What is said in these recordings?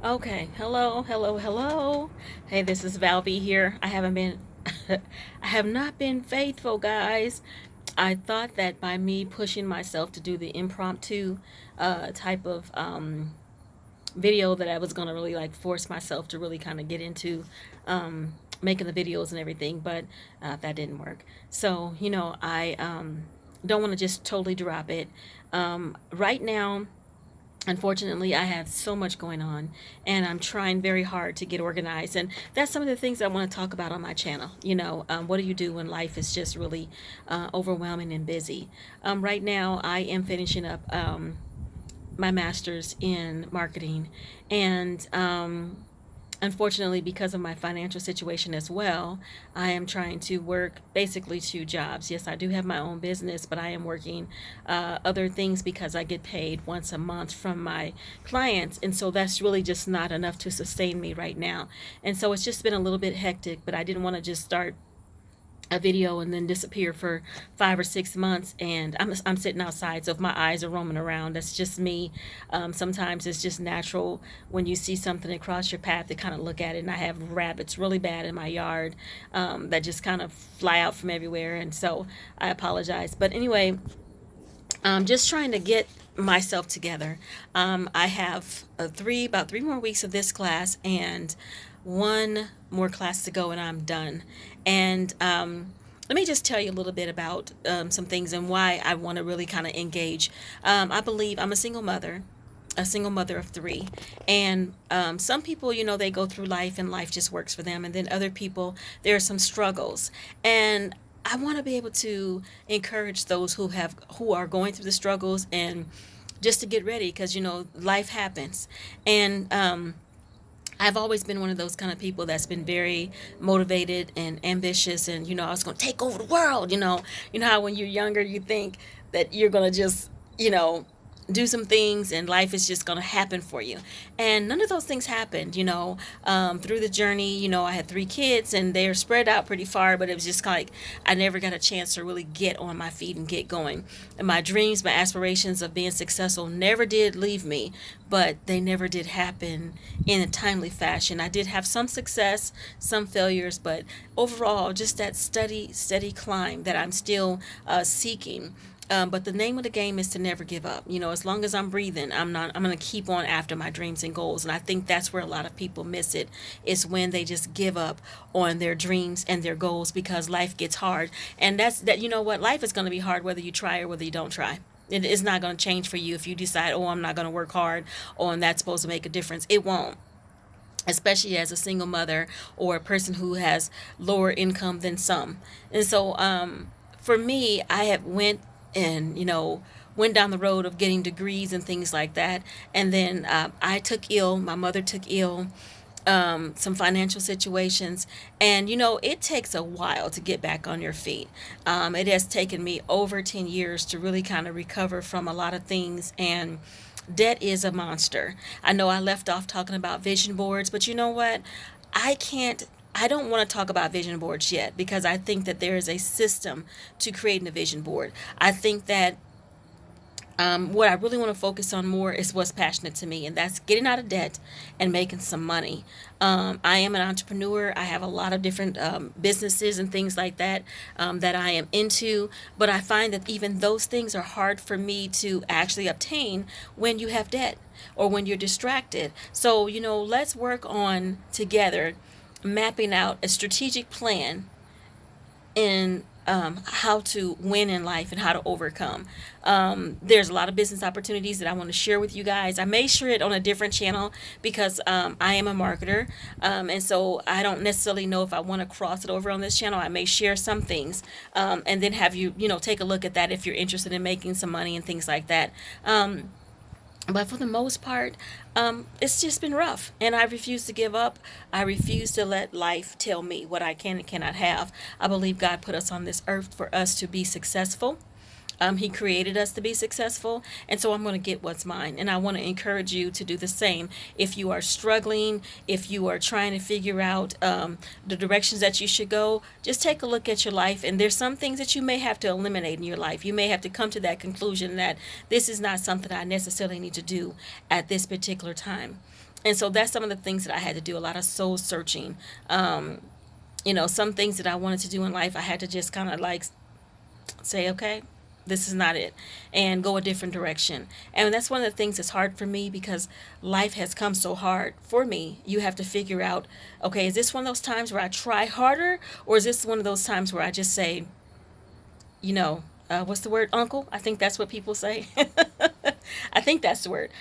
Okay, hello, hello, hello. Hey, this is Valby here. I haven't been, I have not been faithful, guys. I thought that by me pushing myself to do the impromptu type of video that I was gonna really like force myself to really kind of get into making the videos and everything, but that didn't work. So I don't want to just totally drop it. Right now, unfortunately, I have so much going on and I'm trying very hard to get organized, and that's some of the things I want to talk about on my channel. What do you do when life is just really overwhelming and busy? Right now I am finishing up my master's in marketing, and unfortunately, because of my financial situation as well, I am trying to work basically two jobs. Yes, I do have my own business, but I am working other things because I get paid once a month from my clients. And so that's really just not enough to sustain me right now. And so it's just been a little bit hectic, but I didn't want to just start a video and then disappear for 5 or 6 months, and I'm sitting outside, so if my eyes are roaming around, that's just me. Sometimes it's just natural when you see something across your path to kind of look at it, and I have rabbits really bad in my yard that just kind of fly out from everywhere, and so I apologize. But anyway, just trying to get myself together. I have about 3 more weeks of this class and one more class to go, and I'm done. And let me just tell you a little bit about some things and why I want to really kind of engage. I believe I'm a single mother of three, and some people, they go through life and life just works for them, and then other people, there are some struggles, and I want to be able to encourage those who are going through the struggles, and just to get ready, because life happens. And I've always been one of those kind of people that's been very motivated and ambitious, and I was going to take over the world. You know how when you're younger you think that you're going to just do some things and life is just going to happen for you, and none of those things happened. Through the journey, I had 3 kids and they're spread out pretty far, but it was just like I never got a chance to really get on my feet and get going. And my dreams, my aspirations of being successful never did leave me, but they never did happen in a timely fashion. I did have some success, some failures, but overall, just that steady climb that I'm still seeking. But the name of the game is to never give up. As long as I'm breathing, I'm going to keep on after my dreams and goals. And I think that's where a lot of people miss it, is when they just give up on their dreams and their goals because life gets hard. And you know what? Life is going to be hard whether you try or whether you don't try. It is not going to change for you if you decide, oh, I'm not going to work hard, or and that's supposed to make a difference. It won't, especially as a single mother or a person who has lower income than some. And so for me, I have and went down the road of getting degrees and things like that, and then I took ill, my mother took ill, some financial situations, and it takes a while to get back on your feet. It has taken me over 10 years to really kind of recover from a lot of things, and debt is a monster. I know I left off talking about vision boards, but you know what? I can't. I don't want to talk about vision boards yet, because I think that there is a system to creating a vision board. I think that what I really want to focus on more is what's passionate to me, and that's getting out of debt and making some money. I am an entrepreneur. I have a lot of different businesses and things like that that I am into, but I find that even those things are hard for me to actually obtain when you have debt or when you're distracted. So, let's work on together mapping out a strategic plan in how to win in life and how to overcome. There's a lot of business opportunities that I want to share with you guys. I may share it on a different channel because I am a marketer, and so I don't necessarily know if I want to cross it over on this channel. I may share some things, and then have you, take a look at that if you're interested in making some money and things like that. But for the most part, it's just been rough, and I refuse to give up. I refuse to let life tell me what I can and cannot have. I believe God put us on this earth for us to be successful. He created us to be successful, and so I'm going to get what's mine. And I want to encourage you to do the same. If you are struggling, if you are trying to figure out the directions that you should go, just take a look at your life. And there's some things that you may have to eliminate in your life. You may have to come to that conclusion that this is not something I necessarily need to do at this particular time. And so that's some of the things that I had to do, a lot of soul searching. Um, some things that I wanted to do in life, I had to just kind of like say, okay, this is not it, and go a different direction. And that's one of the things that's hard for me because life has come so hard for me. You have to figure out, okay, is this one of those times where I try harder, or is this one of those times where I just say, what's the word, uncle? I think that's what people say. I think that's the word.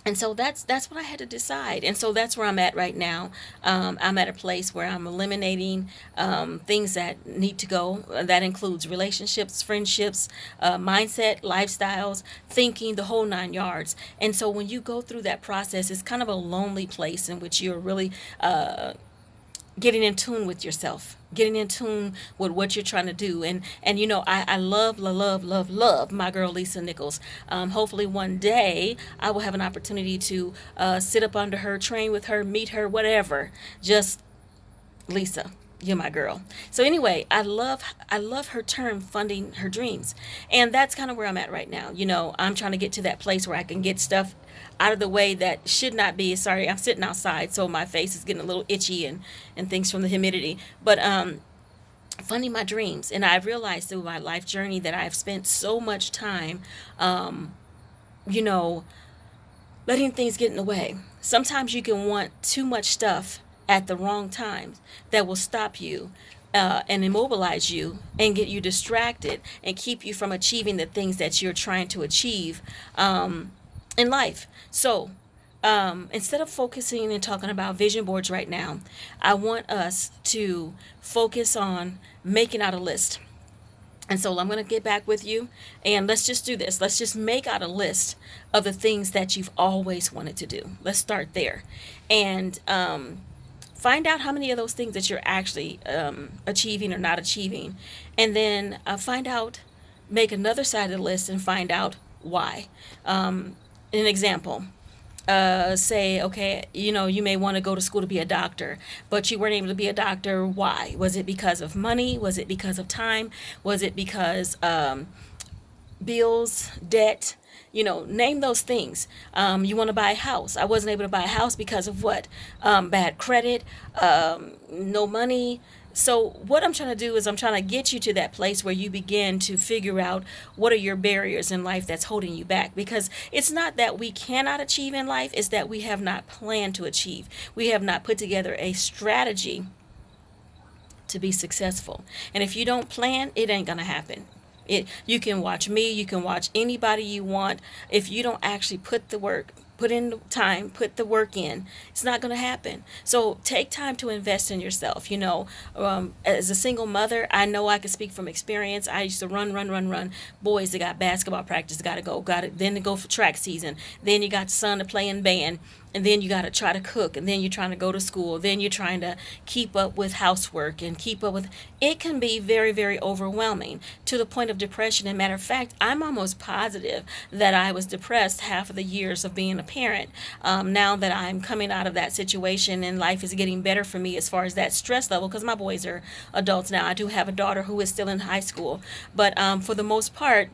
And so that's what I had to decide, and so that's where I'm at right now. I'm at a place where I'm eliminating things that need to go. That includes relationships, friendships, mindset, lifestyles, thinking, the whole 9 yards. And so when you go through that process, it's kind of a lonely place in which you're really getting in tune with yourself, getting in tune with what you're trying to do. And I love my girl Lisa Nichols. Hopefully one day I will have an opportunity to sit up under her, train with her, meet her, whatever. Just Lisa, you're my girl. So anyway, I love her term, funding her dreams. And that's kind of where I'm at right now. I'm trying to get to that place where I can get stuff out of the way that should not be. Sorry, I'm sitting outside, so my face is getting a little itchy and things from the humidity. But funding my dreams. And I've realized through my life journey that I've spent so much time um, you know, letting things get in the way. Sometimes you can want too much stuff at the wrong times that will stop you and immobilize you and get you distracted and keep you from achieving the things that you're trying to achieve in life. So instead of focusing and talking about vision boards right now, I want us to focus on making out a list. And so I'm going to get back with you and let's just do this. Let's just make out a list of the things that you've always wanted to do. Let's start there. And find out how many of those things that you're actually achieving or not achieving. And then find out, make another side of the list and find out why. An example, say, okay, you may want to go to school to be a doctor, but you weren't able to be a doctor. Why? Was it because of money? Was it because of time? Was it because bills, debt? Name those things. You want to buy a house. I wasn't able to buy a house because of what? Bad credit, no money. So what I'm trying to do is I'm trying to get you to that place where you begin to figure out what are your barriers in life that's holding you back. Because it's not that we cannot achieve in life, it's that we have not planned to achieve. We have not put together a strategy to be successful. And if you don't plan, it ain't gonna happen. You can watch me, you can watch anybody you want. If you don't actually put in the time, put the work in, it's not going to happen. So take time to invest in yourself. As a single mother, I know I can speak from experience. I used to run. Boys, they got basketball practice, got to go, got it. Then to go for track season. Then you got son to play in band. And then you got to try to cook, and then you're trying to go to school, then you're trying to keep up with housework and keep up with it. Can be very, very overwhelming to the point of depression. And matter of fact, I'm almost positive that I was depressed half of the years of being a parent. Now that I'm coming out of that situation and life is getting better for me as far as that stress level, because my boys are adults now. I do have a daughter who is still in high school, but for the most part,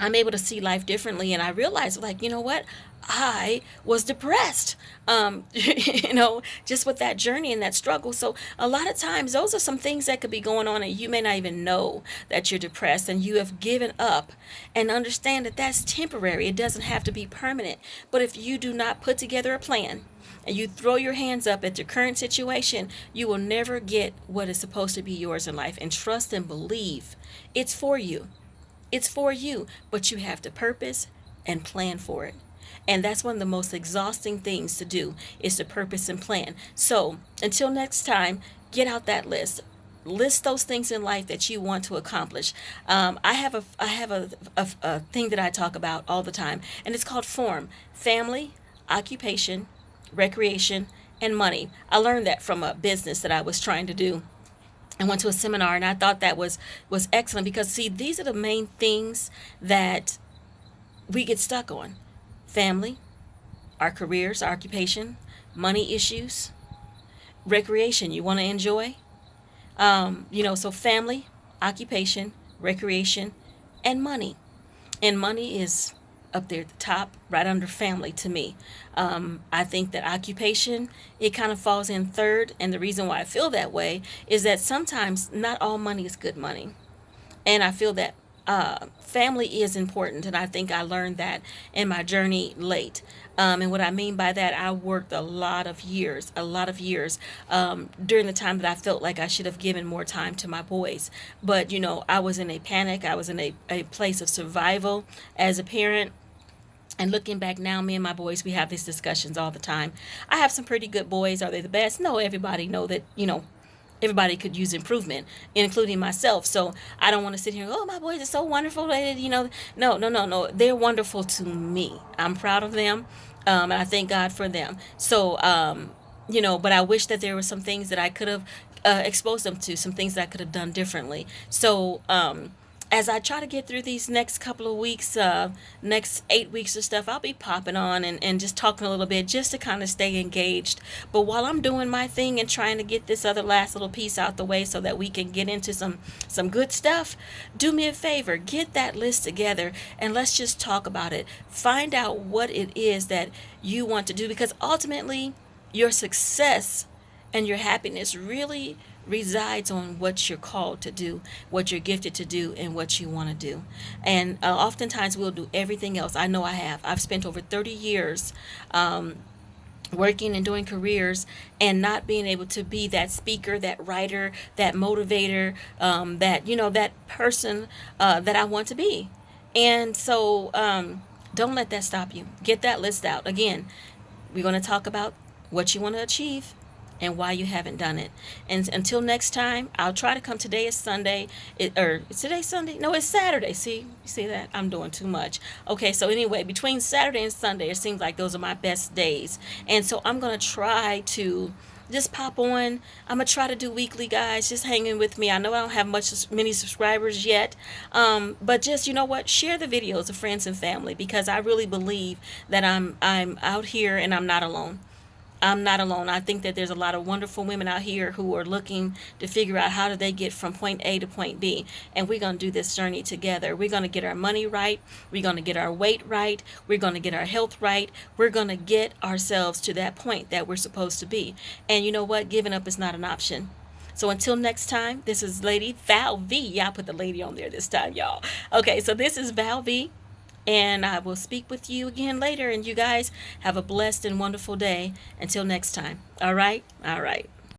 I'm able to see life differently. And I realized, like, you know what? I was depressed, just with that journey and that struggle. So a lot of times, those are some things that could be going on, and you may not even know that you're depressed and you have given up. And understand that that's temporary. It doesn't have to be permanent. But if you do not put together a plan, and you throw your hands up at your current situation, you will never get what is supposed to be yours in life. And trust and believe it's for you. It's for you, but you have to purpose and plan for it. And that's one of the most exhausting things to do is to purpose and plan. So until next time, get out that list. List those things in life that you want to accomplish. I have a thing that I talk about all the time, and it's called FORM: family, occupation, recreation, and money. I learned that from a business that I was trying to do. I went to a seminar and I thought that was excellent because see, these are the main things that we get stuck on: family, our careers, our occupation, money issues, recreation you want to enjoy. So family, occupation, recreation, and money. And money is up there at the top, right under family to me. I think that occupation, it kind of falls in third. And the reason why I feel that way is that sometimes not all money is good money. And I feel that family is important, and I think I learned that in my journey late. And what I mean by that, I worked a lot of years during the time that I felt like I should have given more time to my boys. But, I was in a panic, I was in a place of survival as a parent. And looking back now, me and my boys, we have these discussions all the time. I have some pretty good boys. Are they the best? No, everybody know that, everybody could use improvement, including myself. So I don't want to sit here and go, oh, my boys are so wonderful. No, no, no, no. They're wonderful to me. I'm proud of them. And I thank God for them. So, but I wish that there were some things that I could have exposed them to, some things that I could have done differently. So, as I try to get through these next couple of weeks, next 8 weeks or stuff, I'll be popping on and just talking a little bit just to kind of stay engaged. But while I'm doing my thing and trying to get this other last little piece out the way so that we can get into some good stuff, do me a favor, get that list together and let's just talk about it. Find out what it is that you want to do, because ultimately your success and your happiness really resides on what you're called to do, what you're gifted to do, and what you want to do. And oftentimes we'll do everything else. I know I have. I've spent over 30 years working and doing careers and not being able to be that speaker, that writer, that motivator, that person that I want to be. And so don't let that stop you. Get that list out. Again, we're going to talk about what you want to achieve and why you haven't done it. And until next time, I'll try to come. Today is Sunday. Is today Sunday? No, it's Saturday. See, you see that? I'm doing too much. Okay, so anyway, between Saturday and Sunday, it seems like those are my best days. And so I'm going to try to just pop on. I'm gonna try to do weekly, guys. Just hanging with me. I know I don't have many subscribers yet, but just, you know what, share the videos of friends and family, because I really believe that I'm out here and I'm not alone. I'm not alone. I think that there's a lot of wonderful women out here who are looking to figure out how do they get from point A to point B. And we're going to do this journey together. We're going to get our money right. We're going to get our weight right. We're going to get our health right. We're going to get ourselves to that point that we're supposed to be. And you know what? Giving up is not an option. So until next time, this is Lady Val V. Yeah, I put the lady on there this time, y'all. Okay, so this is Val V. And I will speak with you again later. And you guys have a blessed and wonderful day. Until next time. All right? All right.